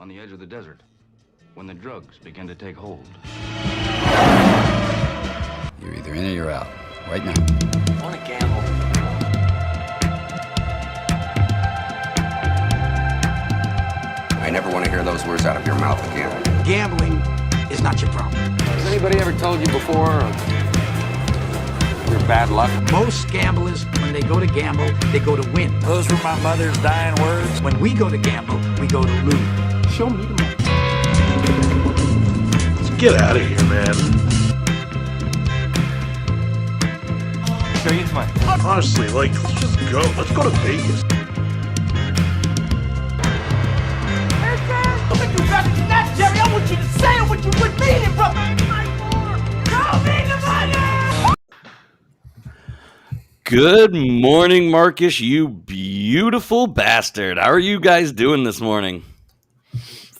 on the edge of the desert when the drugs begin to take hold. You're either in or you're out. Right now. I want to gamble. I never want to hear those words out of your mouth again. Gambling is not your problem. Has anybody ever told you before of your bad luck? Most gamblers, when they go to gamble, they go to win. Those were my mother's dying words. When we go to gamble, we go to lose. Show me the money. Let's get out of here, man. Show you the money. Honestly, like, let's just go. Let's go to Vegas. Look at you back to that, Jerry. I want you to say what you would mean it, brother. Show me the money! Good morning, Marcus, you beautiful bastard. How are you guys doing this morning?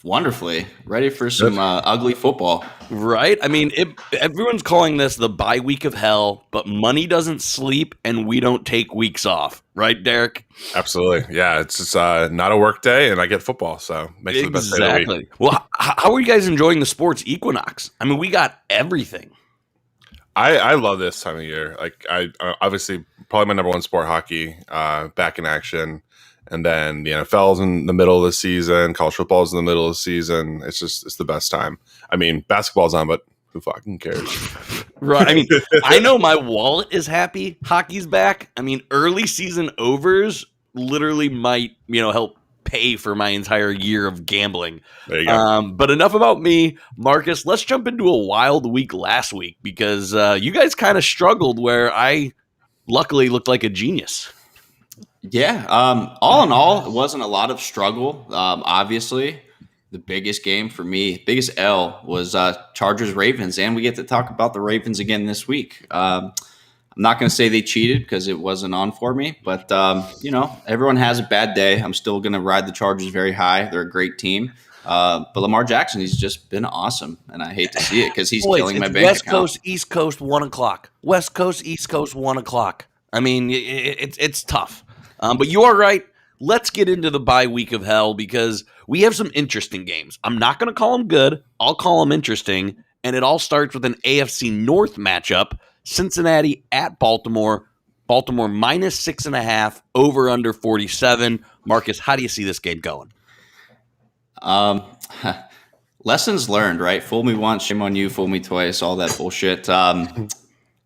Wonderfully. Ready for some ugly football. Right? I mean, everyone's calling this the bye week of hell, but money doesn't sleep and we don't take weeks off. Right, Derek? Absolutely. Yeah, it's just not a work day and I get football, so makes it the best day of the week. Well, how are you guys enjoying the sports equinox? I mean, we got everything. I love this time of year. Like, I obviously probably my number one sport, hockey, back in action. And then the NFL's in the middle of the season. College football's in the middle of the season. It's the best time. I mean, basketball's on, but who fucking cares? Right. I mean, I know my wallet is happy. Hockey's back. I mean, early season overs literally might, help pay for my entire year of gambling. There you go. But enough about me. Marcus, let's jump into a wild week last week because you guys kind of struggled where I luckily looked like a genius. Yeah. All in all, it wasn't a lot of struggle. Obviously, the biggest game for me, biggest L was Chargers-Ravens, and we get to talk about the Ravens again this week. I'm not going to say they cheated because it wasn't on for me, but, everyone has a bad day. I'm still going to ride the Chargers very high. They're a great team. But Lamar Jackson, he's just been awesome, and I hate to see it because he's killing my bank West account. Coast, East Coast, 1 o'clock. West Coast, East Coast, 1 o'clock. I mean, it's tough. But you are right. Let's get into the bye week of hell because we have some interesting games. I'm not going to call them good. I'll call them interesting. And it all starts with an AFC North matchup. Cincinnati at Baltimore. Baltimore minus 6.5, over under 47. Marcus, how do you see this game going? Lessons learned, right? Fool me once, shame on you. Fool me twice, all that bullshit.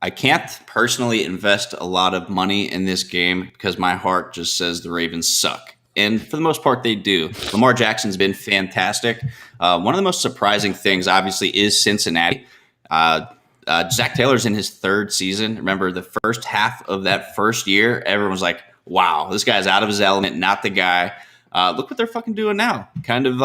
I can't personally invest a lot of money in this game because my heart just says the Ravens suck. And for the most part, they do. Lamar Jackson's been fantastic. One of the most surprising things, obviously, is Cincinnati. Zach Taylor's in his third season. Remember, the first half of that first year, everyone was like, wow, this guy's out of his element, not the guy. Look what they're fucking doing now. Kind of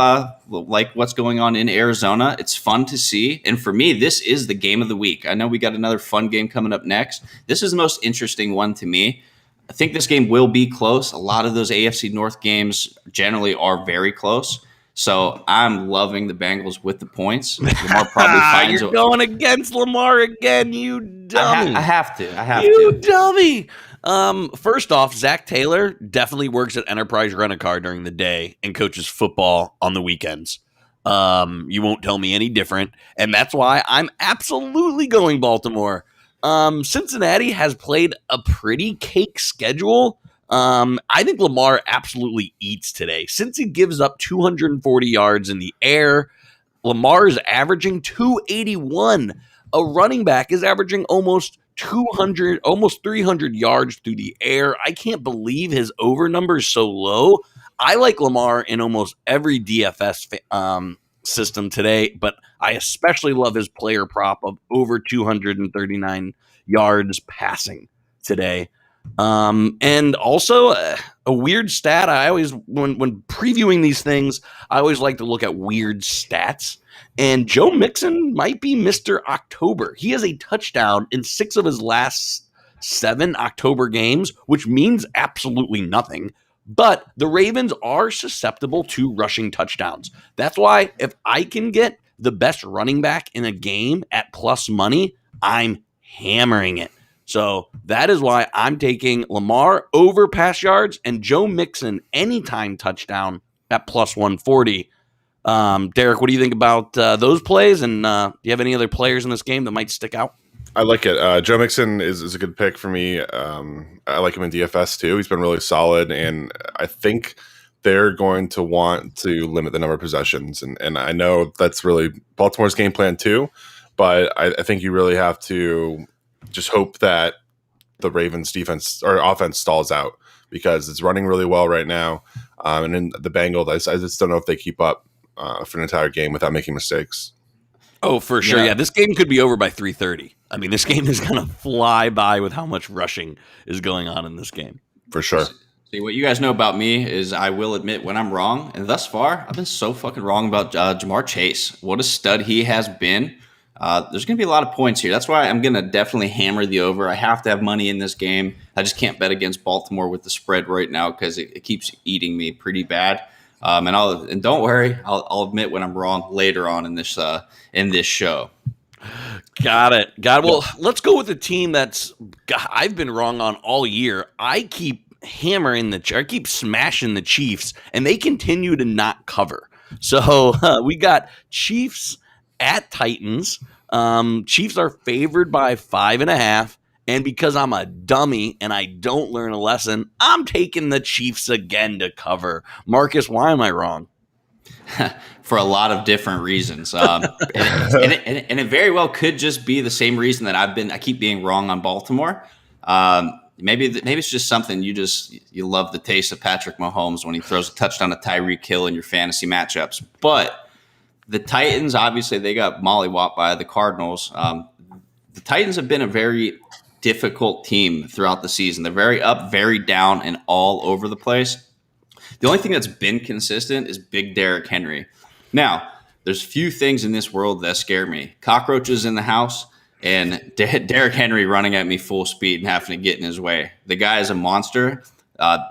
like what's going on in Arizona. It's fun to see. And for me, this is the game of the week. I know we got another fun game coming up next. This is the most interesting one to me. I think this game will be close. A lot of those AFC North games generally are very close. So I'm loving the Bengals with the points. Lamar probably finds You're going against Lamar again, you dummy. I have to. You dummy. First off, Zach Taylor definitely works at Enterprise Rent-A-Car during the day and coaches football on the weekends. You won't tell me any different, and that's why I'm absolutely going Baltimore. Cincinnati has played a pretty cake schedule. I think Lamar absolutely eats today. Since he gives up 240 yards in the air, Lamar is averaging 281. A running back is averaging almost 300 yards through the air. I can't believe his over number is so low. I like Lamar in almost every DFS system today, but I especially love his player prop of over 239 yards passing today. And also a weird stat. I always, when previewing these things, I always like to look at weird stats. And Joe Mixon might be Mr. October. He has a touchdown in 6 of his last 7 October games, which means absolutely nothing. But the Ravens are susceptible to rushing touchdowns. That's why if I can get the best running back in a game at plus money, I'm hammering it. So that is why I'm taking Lamar over pass yards and Joe Mixon anytime touchdown at plus 140. Derek, what do you think about those plays? And do you have any other players in this game that might stick out? I like it. Joe Mixon is a good pick for me. I like him in DFS too. He's been really solid, and I think they're going to want to limit the number of possessions. And I know that's really Baltimore's game plan too, but I think you really have to just hope that the Ravens defense or offense stalls out because it's running really well right now. And in the Bengals, I just don't know if they keep up for an entire game without making mistakes. Oh, for sure. Yeah, this game could be over by 3:30. I mean, this game is going to fly by with how much rushing is going on in this game. For sure. See, what you guys know about me is I will admit when I'm wrong. And thus far, I've been so fucking wrong about Jamar Chase. What a stud he has been. There's going to be a lot of points here. That's why I'm going to definitely hammer the over. I have to have money in this game. I just can't bet against Baltimore with the spread right now because it keeps eating me pretty bad. And don't worry, I'll admit when I'm wrong later on in this show. Got it. Well, let's go with a team I've been wrong on all year. I keep smashing the Chiefs, and they continue to not cover. So we got Chiefs at Titans. Chiefs are favored by 5.5. And because I'm a dummy and I don't learn a lesson, I'm taking the Chiefs again to cover. Marcus, why am I wrong? For a lot of different reasons. And it very well could just be the same reason that I keep being wrong on Baltimore. Maybe it's just something you love the taste of Patrick Mahomes when he throws a touchdown to Tyreek Hill in your fantasy matchups. But the Titans, obviously, they got mollywopped by the Cardinals. The Titans have been a very difficult team throughout the season. They're very up, very down, and all over the place. The only thing that's been consistent is big Derrick Henry. Now, there's few things in this world that scare me. Cockroaches in the house and Derrick Henry running at me full speed and having to get in his way. The guy is a monster. I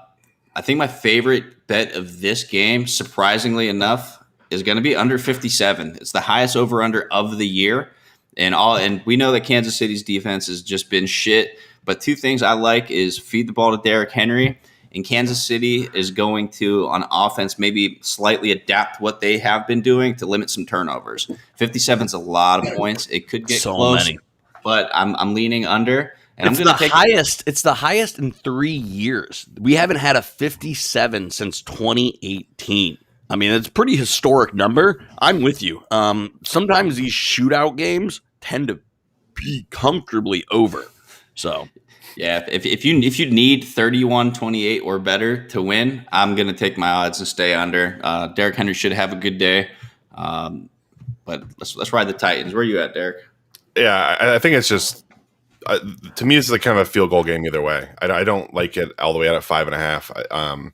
think my favorite bet of this game, surprisingly enough, is going to be under 57. It's the highest over-under of the year. And we know that Kansas City's defense has just been shit. But two things I like is feed the ball to Derrick Henry, and Kansas City is going to, on offense, maybe slightly adapt what they have been doing to limit some turnovers. 57 is a lot of points. It could get close, many. But I'm leaning under. And it's It's the highest in 3 years. We haven't had a 57 since 2018. I mean, it's a pretty historic number. I'm with you. Sometimes these shootout games tend to be comfortably over. So, yeah, if you need 31-28 or better to win, I'm going to take my odds and stay under. Derrick Henry should have a good day. But let's ride the Titans. Where are you at, Derek? Yeah, I think it's just to me, it's like kind of a field goal game either way. I don't like it all the way out at 5.5.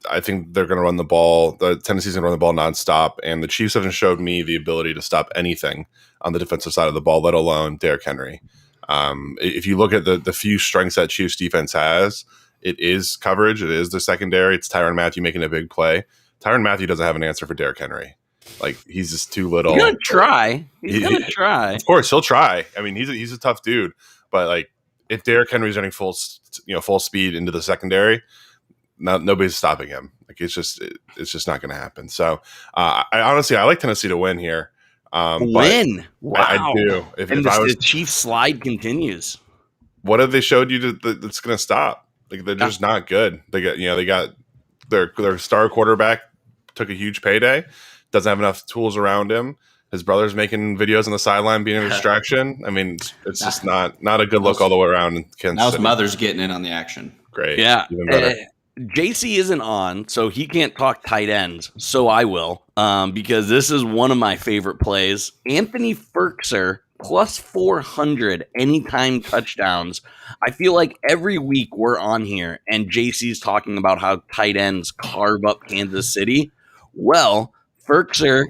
I think they're going to run the ball. The Tennessee's going to run the ball nonstop, and the Chiefs haven't showed me the ability to stop anything on the defensive side of the ball, let alone Derrick Henry. If you look at the few strengths that Chiefs defense has, it is coverage. It is the secondary. It's Tyrann Mathieu making a big play. Tyrann Mathieu doesn't have an answer for Derrick Henry. Like, he's just too little. He's going to try. He's going to try. Of course, he'll try. I mean, he's a tough dude. But, like, if Derrick Henry's running full speed into the secondary, nobody's stopping him. Like, it's just not going to happen. So, I honestly like Tennessee to win here. Win? Wow! I do. The Chiefs slide continues. What have they showed you that's going to stop? Like, they're just not good. They got their star quarterback took a huge payday. Doesn't have enough tools around him. His brother's making videos on the sideline, being a distraction. I mean, it's just not a good look all the way around in Kansas Now his City. mother's getting in on the action. Great. Yeah. Even better. JC isn't on, so he can't talk tight ends. So I will, because this is one of my favorite plays. Anthony Ferkser plus 400 anytime touchdowns. I feel like every week we're on here and JC's talking about how tight ends carve up Kansas City. Well, Ferkser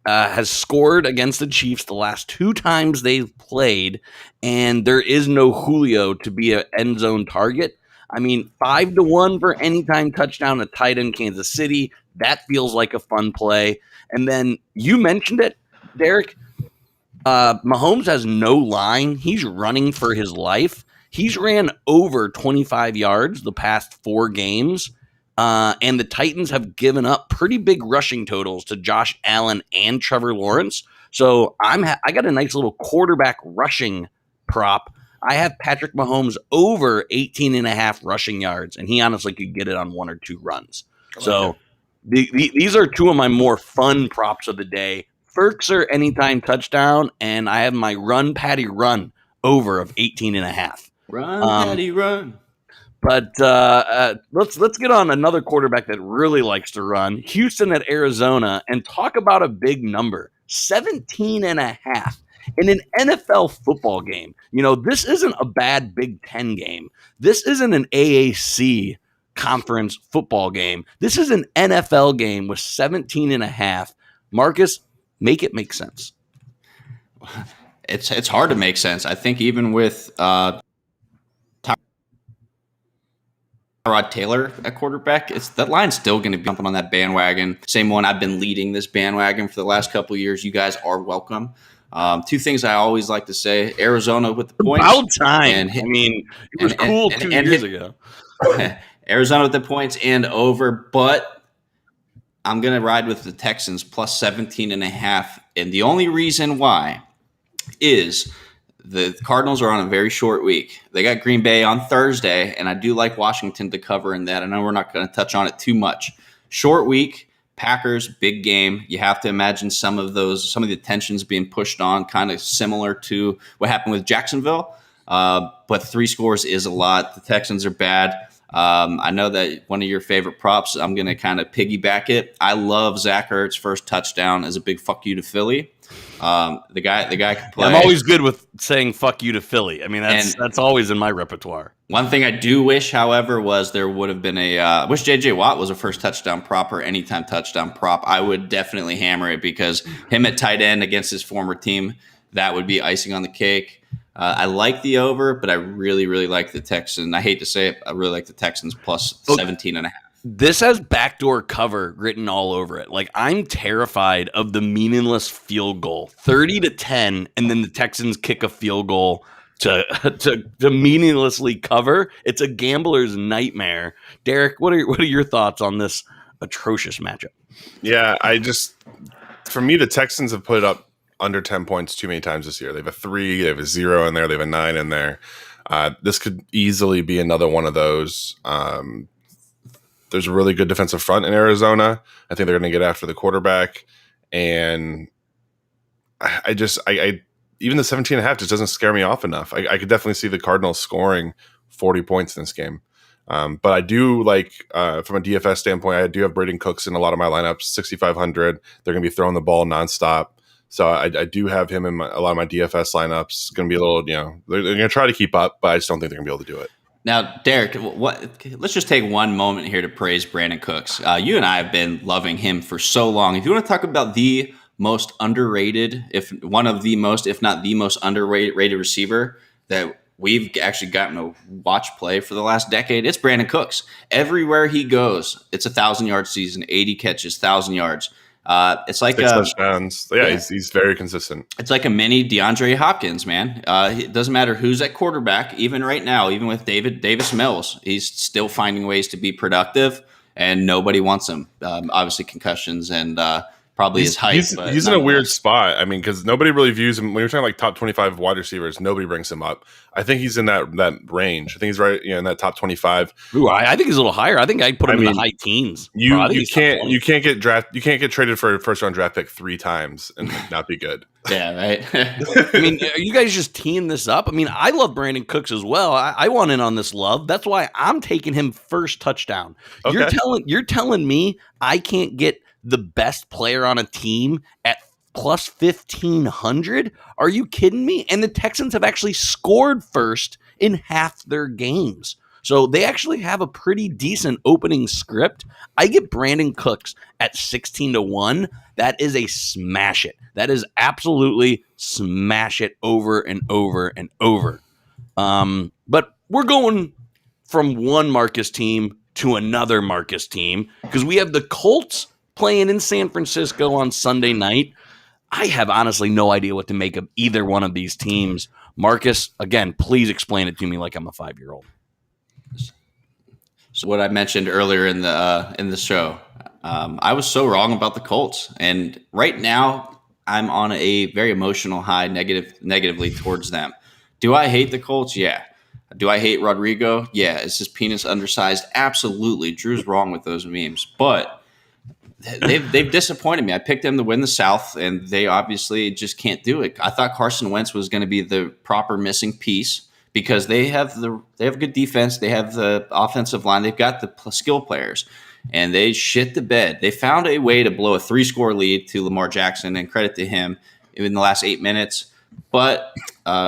has scored against the Chiefs the last 2 times they've played, and there is no Julio to be an end zone target. I mean, 5-1 for anytime touchdown at tight end Kansas City. That feels like a fun play. And then you mentioned it, Derek. Mahomes has no line. He's running for his life. He's ran over 25 yards the past 4 games. And the Titans have given up pretty big rushing totals to Josh Allen and Trevor Lawrence. So I got a nice little quarterback rushing prop. I have Patrick Mahomes over 18 and a half rushing yards, and he honestly could get it on 1 or 2 runs. So these are two of my more fun props of the day. Ferkser anytime touchdown, and I have my run Patty run over of 18 and a half. Run, Patty, run. But let's get on another quarterback that really likes to run. Houston at Arizona, and talk about a big number, 17 and a half in an NFL football game. You know, this isn't a bad Big Ten game. This isn't an AAC conference football game. This is an NFL game with 17 and a half. Marcus, make it make sense. It's hard to make sense. I think even with Tyrod Taylor at quarterback, that line's still going to be jumping on that bandwagon. Same one. I've been leading this bandwagon for the last couple of years. You guys are welcome. 2 things I always like to say: Arizona with the points. About time. It was cool 2 years ago. Arizona with the points and over, but I'm going to ride with the Texans plus 17 and a half. And the only reason why is the Cardinals are on a very short week. They got Green Bay on Thursday, and I do like Washington to cover in that. I know we're not going to touch on it too much. Short week, Packers, big game. You have to imagine some of the tensions being pushed on, kind of similar to what happened with Jacksonville. But 3 scores is a lot. The Texans are bad. I know that one of your favorite props, I'm going to kind of piggyback it. I love Zach Ertz's first touchdown as a big fuck you to Philly. The guy can play. I'm always good with saying fuck you to Philly. I mean, that's always in my repertoire. One thing I do wish, however, was there would have been I wish J.J. Watt was a first touchdown prop or anytime touchdown prop. I would definitely hammer it because him at tight end against his former team, that would be icing on the cake. I like the over, but I really, really like the Texans. I hate to say it, I really like the Texans plus 17 and a half. This has backdoor cover written all over it. Like, I'm terrified of the meaningless field goal, 30-10, and then the Texans kick a field goal to meaninglessly cover. It's a gambler's nightmare. Derek, what are your thoughts on this atrocious matchup? Yeah, for me, the Texans have put up under 10 points too many times this year. They have a 3, they have a 0 in there, they have a 9 in there. This could easily be another one of those. There's a really good defensive front in Arizona. I think they're going to get after the quarterback. And I even the 17 and a half just doesn't scare me off enough. I could definitely see the Cardinals scoring 40 points in this game. But I do like, from a DFS standpoint, I do have Braden Cooks in a lot of my lineups, 6,500. They're going to be throwing the ball nonstop. So I do have him in a lot of my DFS lineups. It's going to be a little, they're going to try to keep up, but I just don't think they're going to be able to do it. Now, Derek, let's just take one moment here to praise Brandon Cooks. You and I have been loving him for so long. If you want to talk about the most underrated, if one of the most, if not the most underrated receiver that we've actually gotten to watch play for the last decade, it's Brandon Cooks. Everywhere he goes, it's a 1,000-yard season, 80 catches, 1,000 yards. It's like 6 touchdowns. Yeah, he's very consistent. It's like a mini DeAndre Hopkins, man. It doesn't matter who's at quarterback. Even right now, even with Davis Mills, he's still finding ways to be productive, and nobody wants him. Obviously, concussions and probably his height. He's in a weird spot. I mean, because nobody really views him when you're talking like top 25 wide receivers. Nobody brings him up. I think he's in that range. I think he's right, in that top 25. Ooh, I think he's a little higher. I think I'd put him in the high teens. You can't get traded for a first round draft pick 3 times and not be good. Yeah, right. I mean, are you guys just teeing this up? I mean, I love Brandon Cooks as well. I want in on this love. That's why I'm taking him first touchdown. Okay. You're telling me I can't get the best player on a team at plus 1,500? Are you kidding me? And the Texans have actually scored first in half their games. So they actually have a pretty decent opening script. I get Brandon Cooks at 16-1. That is a smash it. That is absolutely smash it over and over and over. But we're going from one Marcus team to another Marcus team because we have the Colts playing in San Francisco on Sunday night. I have honestly no idea what to make of either one of these teams. Marcus, again, please explain it to me like I'm a 5-year-old. what I mentioned earlier in the show. I was so wrong about the Colts, and right now I'm on a very emotional high, negatively towards them. Do I hate the Colts? Yeah. Do I hate Rodrigo? Yeah. Is his penis undersized? Absolutely. Drew's wrong with those memes, but they've disappointed me. I picked them to win the South, and they obviously just can't do it. I thought Carson Wentz was going to be the proper missing piece because they have good defense, they have the offensive line, they've got the skill players, and they shit the bed. They found a way to blow a 3-score lead to Lamar Jackson, and credit to him in the last 8 minutes. But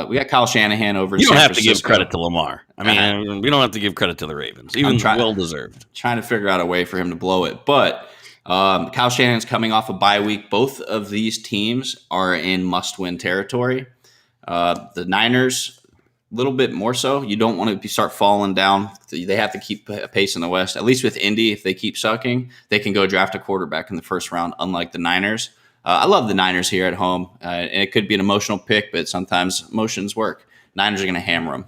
we got Kyle Shanahan over in You don't San have Francisco. to give credit to Lamar. I mean, we don't have to give credit to the Ravens, even well deserved. Trying to figure out a way for him to blow it, but. Kyle Shanahan's coming off a bye week. Both of these teams are in must-win territory. The Niners, a little bit more so. You don't want to start falling down. They have to keep pace in the West. At least with Indy, if they keep sucking, they can go draft a quarterback in the first round, unlike the Niners. I love the Niners here at home, and it could be an emotional pick, but sometimes emotions work. Niners are going to hammer them.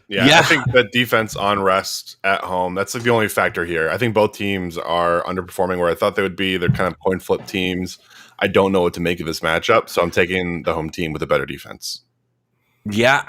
Yeah, I think that defense on rest at home, that's like the only factor here. I think both teams are underperforming where I thought they would be. They're kind of coin flip teams. I don't know what to make of this matchup, so I'm taking the home team with a better defense. Yeah,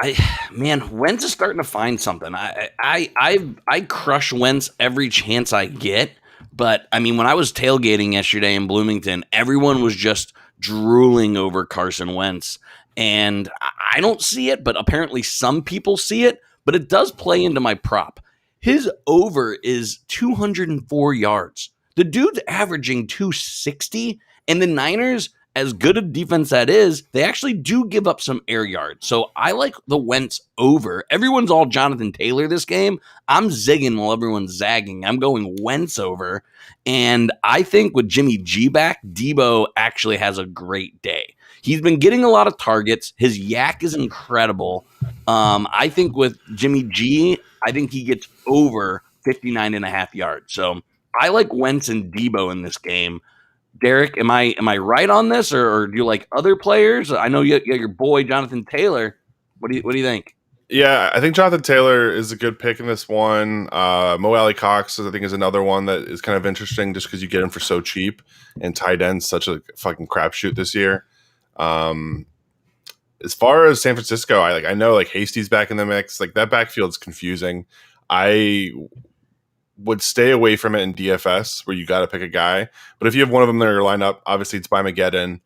Wentz is starting to find something. I crush Wentz every chance I get, but I mean, when I was tailgating yesterday in Bloomington, everyone was just drooling over Carson Wentz, and I don't see it, but apparently some people see it. But it does play into my prop. His over is 204 yards. The dude's averaging 260, and the Niners, as good a defense that is, they actually do give up some air yards. So I like the Wentz over. Everyone's all Jonathan Taylor this game. I'm zigging while everyone's zagging. I'm going Wentz over. And I think with Jimmy G back, Debo actually has a great day. He's been getting a lot of targets. His yak is incredible. I think with Jimmy G, I think he gets over 59.5 yards. So I like Wentz and Debo in this game. Derek, am I right on this, or do you like other players? I know you got your boy Jonathan Taylor. What do you think? Yeah, I think Jonathan Taylor is a good pick in this one. Mo Alley Cox, I think, is another one that is kind of interesting just because you get him for so cheap, and tight end's such a fucking crapshoot this year. As far as San Francisco, I know like Hasty's back in the mix. Like that backfield's confusing. I would stay away from it in DFS where you got to pick a guy. But if you have one of them in your lineup, obviously it's by Mageddon.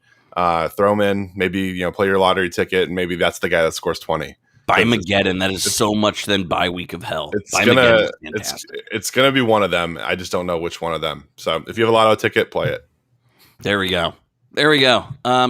Throw him in, maybe play your lottery ticket, and maybe that's the guy that scores 20. By Mageddon, that is so much than bye week of hell. It's gonna be one of them. I just don't know which one of them. So if you have a lotto ticket, play it. There we go.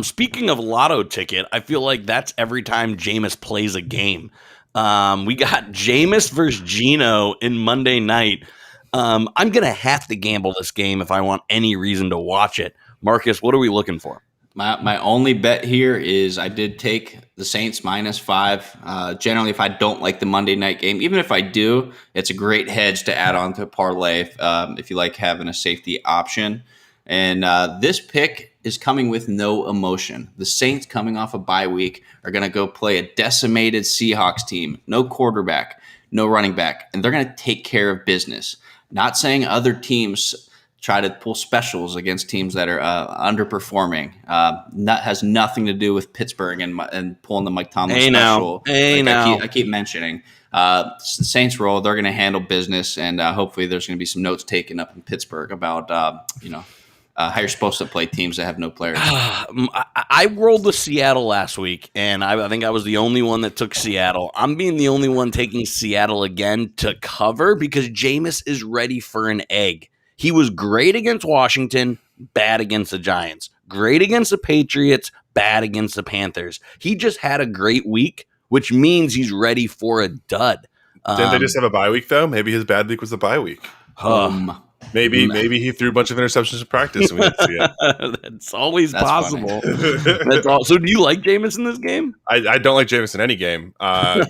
Speaking of lotto ticket, I feel like that's every time Jameis plays a game. We got Jameis versus Geno in Monday night. I'm going to have to gamble this game if I want any reason to watch it. Marcus, what are we looking for? My only bet here is I did take the Saints -5. Generally, if I don't like the Monday night game, even if I do, it's a great hedge to add on to a parlay if you like having a safety option. And this pick is coming with no emotion. The Saints, coming off a bye week, are going to go play a decimated Seahawks team. No quarterback, no running back, and they're going to take care of business. Not saying other teams try to pull specials against teams that are underperforming. That has nothing to do with Pittsburgh and pulling the Mike Tomlin special. I keep mentioning. The Saints roll. They're going to handle business, and hopefully there's going to be some notes taken up in Pittsburgh about how you're supposed to play teams that have no players. I rolled with Seattle last week, and I think I was the only one that took Seattle. I'm being the only one taking Seattle again to cover because Jameis is ready for an egg. He was great against Washington, bad against the Giants. Great against the Patriots, bad against the Panthers. He just had a great week, which means he's ready for a dud. Didn't they just have a bye week, though? Maybe his bad week was the bye week. Maybe he threw a bunch of interceptions in practice and we didn't see it. That's always possible. So do you like Jameis in this game? I don't like Jameis in any game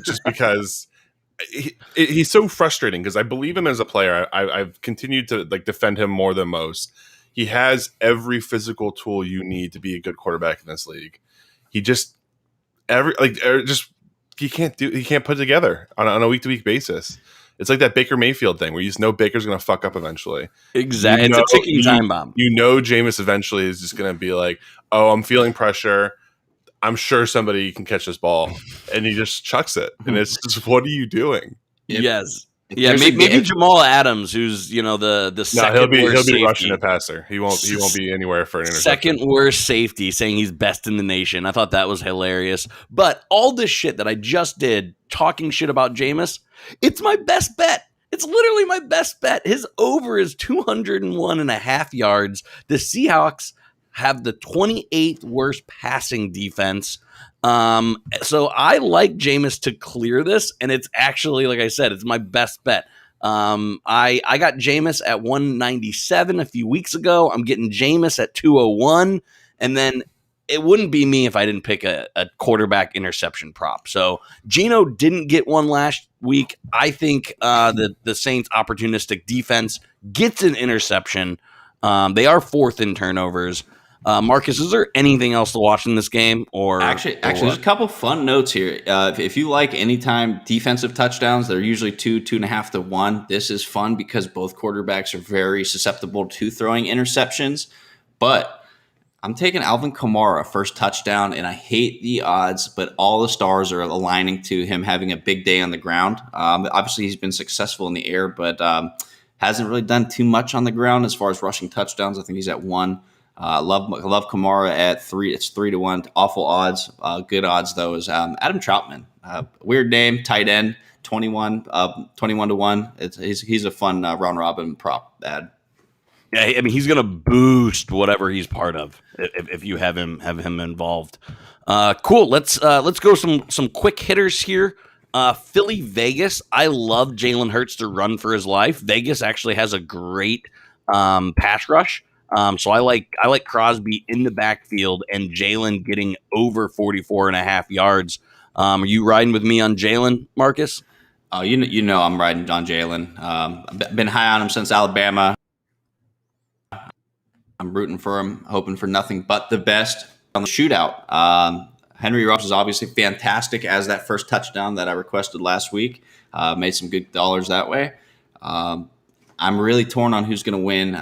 just because he's so frustrating because I believe him as a player. I've continued to defend him more than most. He has every physical tool you need to be a good quarterback in this league. He just he can't put it together on a week-to-week basis. It's like that Baker Mayfield thing where you just know Baker's going to fuck up eventually. Exactly. It's a ticking time bomb. You know Jameis eventually is just going to be like, oh, I'm feeling pressure. I'm sure somebody can catch this ball. And he just chucks it. And it's just, what are you doing? Yes. Yeah, maybe Jamal Adams, who's the second he'll worst be safety. rushing a passer. He won't be anywhere for an interception. Second worst safety, saying he's best in the nation. I thought that was hilarious. But all this shit that I just did, talking shit about Jameis, it's my best bet. It's literally my best bet. His over is 201.5 yards. The Seahawks have the 28th worst passing defense. So I like Jameis to clear this, and it's actually, like I said, it's my best bet. I got Jameis at 197 a few weeks ago. I'm getting Jameis at 201, and then it wouldn't be me if I didn't pick a quarterback interception prop. So Geno didn't get one last week. I think the Saints' opportunistic defense gets an interception. They are fourth in turnovers. Marcus, is there anything else to watch in this game? Actually, there's a couple fun notes here. If you like anytime defensive touchdowns, they're usually 2.5 to 1. This is fun because both quarterbacks are very susceptible to throwing interceptions. But I'm taking Alvin Kamara first touchdown, and I hate the odds, but all the stars are aligning to him having a big day on the ground. Obviously, he's been successful in the air, but hasn't really done too much on the ground as far as rushing touchdowns. I think he's at 1. Love Kamara at 3. It's 3 to 1. Awful odds. Good odds though is Adam Troutman. Weird name, tight end, 21 to 1. He's a fun round robin prop ad. Yeah, I mean he's gonna boost whatever he's part of if you have him involved. Cool. Let's go some quick hitters here. Philly Vegas. I love Jalen Hurts to run for his life. Vegas actually has a great pass rush. So I like Crosby in the backfield and Jalen getting over 44.5 yards. Are you riding with me on Jalen, Marcus? Oh, you know I'm riding on Jalen. I've been high on him since Alabama. I'm rooting for him, hoping for nothing but the best on the shootout. Henry Ruggs is obviously fantastic as that first touchdown that I requested last week. Made some good dollars that way. I'm really torn on who's going to win.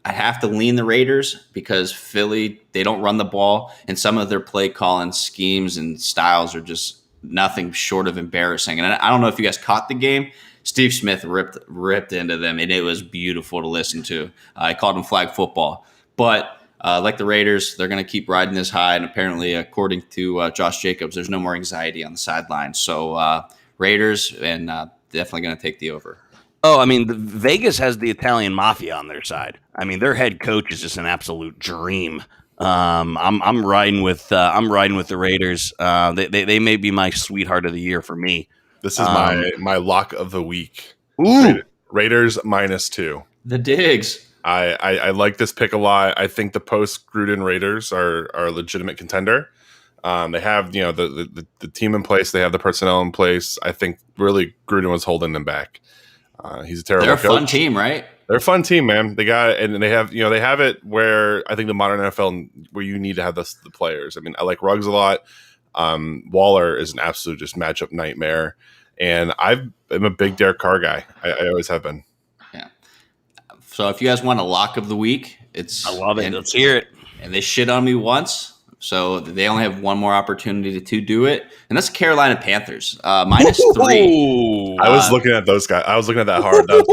I have to lean the Raiders because Philly, they don't run the ball, and some of their play calling schemes and styles are just nothing short of embarrassing. And I don't know if you guys caught the game. Steve Smith ripped into them, and it was beautiful to listen to. I called them flag football. But like the Raiders, they're going to keep riding this high, and apparently, according to Josh Jacobs, there's no more anxiety on the sideline. So Raiders, and definitely going to take the over. Oh, I mean, Vegas has the Italian mafia on their side. I mean, their head coach is just an absolute dream. I'm riding with the Raiders. They may be my sweetheart of the year for me. This is my lock of the week. Ooh, Raiders -2. The digs. I like this pick a lot. I think the post Gruden Raiders are a legitimate contender. They have the team in place. They have the personnel in place. I think really Gruden was holding them back. He's a terrible coach. They're a fun team, right? They're a fun team, man. They got it, and they have it where I think the modern NFL where you need to have the players. I mean, I like Ruggs a lot. Waller is an absolute just matchup nightmare, and I'm a big Derek Carr guy. I always have been. Yeah. So if you guys want a lock of the week, I love it. Let's hear it. And they shit on me once. So they only have one more opportunity to do it, and that's Carolina Panthers -3. I was looking at those guys. I was looking at that hard. That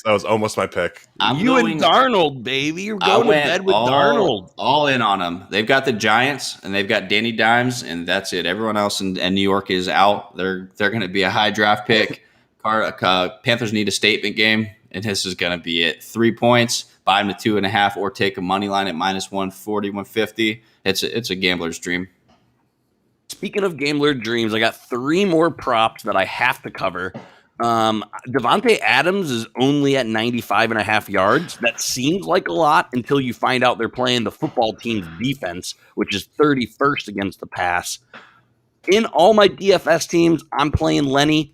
was almost my pick. And Darnold, baby, you're going to bed with Darnold. All in on them. They've got the Giants and they've got Danny Dimes, and that's it. Everyone else in New York is out. They're going to be a high draft pick. Panthers need a statement game, and this is going to be it. 3 points. Buy them to 2.5, or take a money line at -140, 150. It's a gambler's dream. Speaking of gambler dreams, I got 3 more props that I have to cover. Devontae Adams is only at 95.5 yards. That seems like a lot until you find out they're playing the football team's defense, which is 31st against the pass. In all my DFS teams, I'm playing Lenny.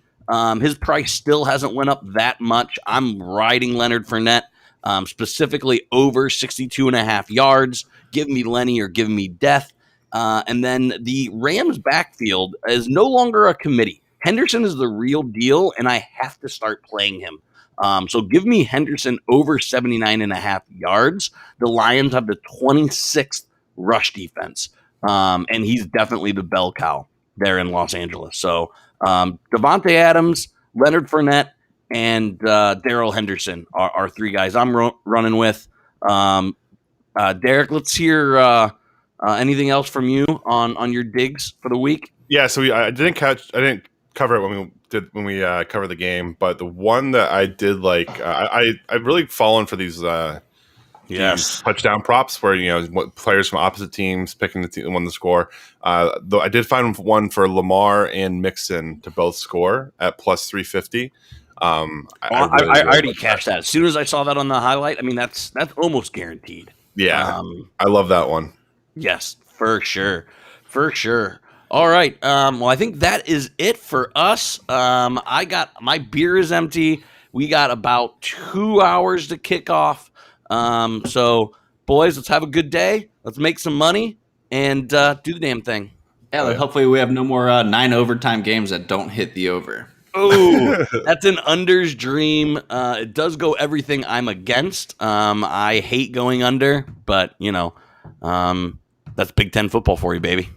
His price still hasn't went up that much. I'm riding Leonard Fournette. Specifically over 62.5 yards. Give me Lenny or give me death. And then the Rams backfield is no longer a committee. Henderson is the real deal, and I have to start playing him. So give me Henderson over 79.5 yards. The Lions have the 26th rush defense, and he's definitely the bell cow there in Los Angeles. So Devontae Adams, Leonard Fournette, and Darrell Henderson are three guys I'm running with. Derek, let's hear anything else from you on your digs for the week. Yeah, so I didn't cover it when we covered the game, but the one that I did like, I've really fallen for these touchdown props where players from opposite teams picking the one to score. Though I did find one for Lamar and Mixon to both score at plus 350. I already cashed that as soon as I saw that on the highlight. I mean, that's almost guaranteed. Yeah, I love that one. Yes, for sure. All right. Well, I think that is it for us. My beer is empty. We got about 2 hours to kick off. So, boys, let's have a good day. Let's make some money and do the damn thing. Yeah, hopefully we have no more 9 overtime games that don't hit the over. Oh, that's an under's dream. It does go everything I'm against. I hate going under, but, that's Big Ten football for you, baby.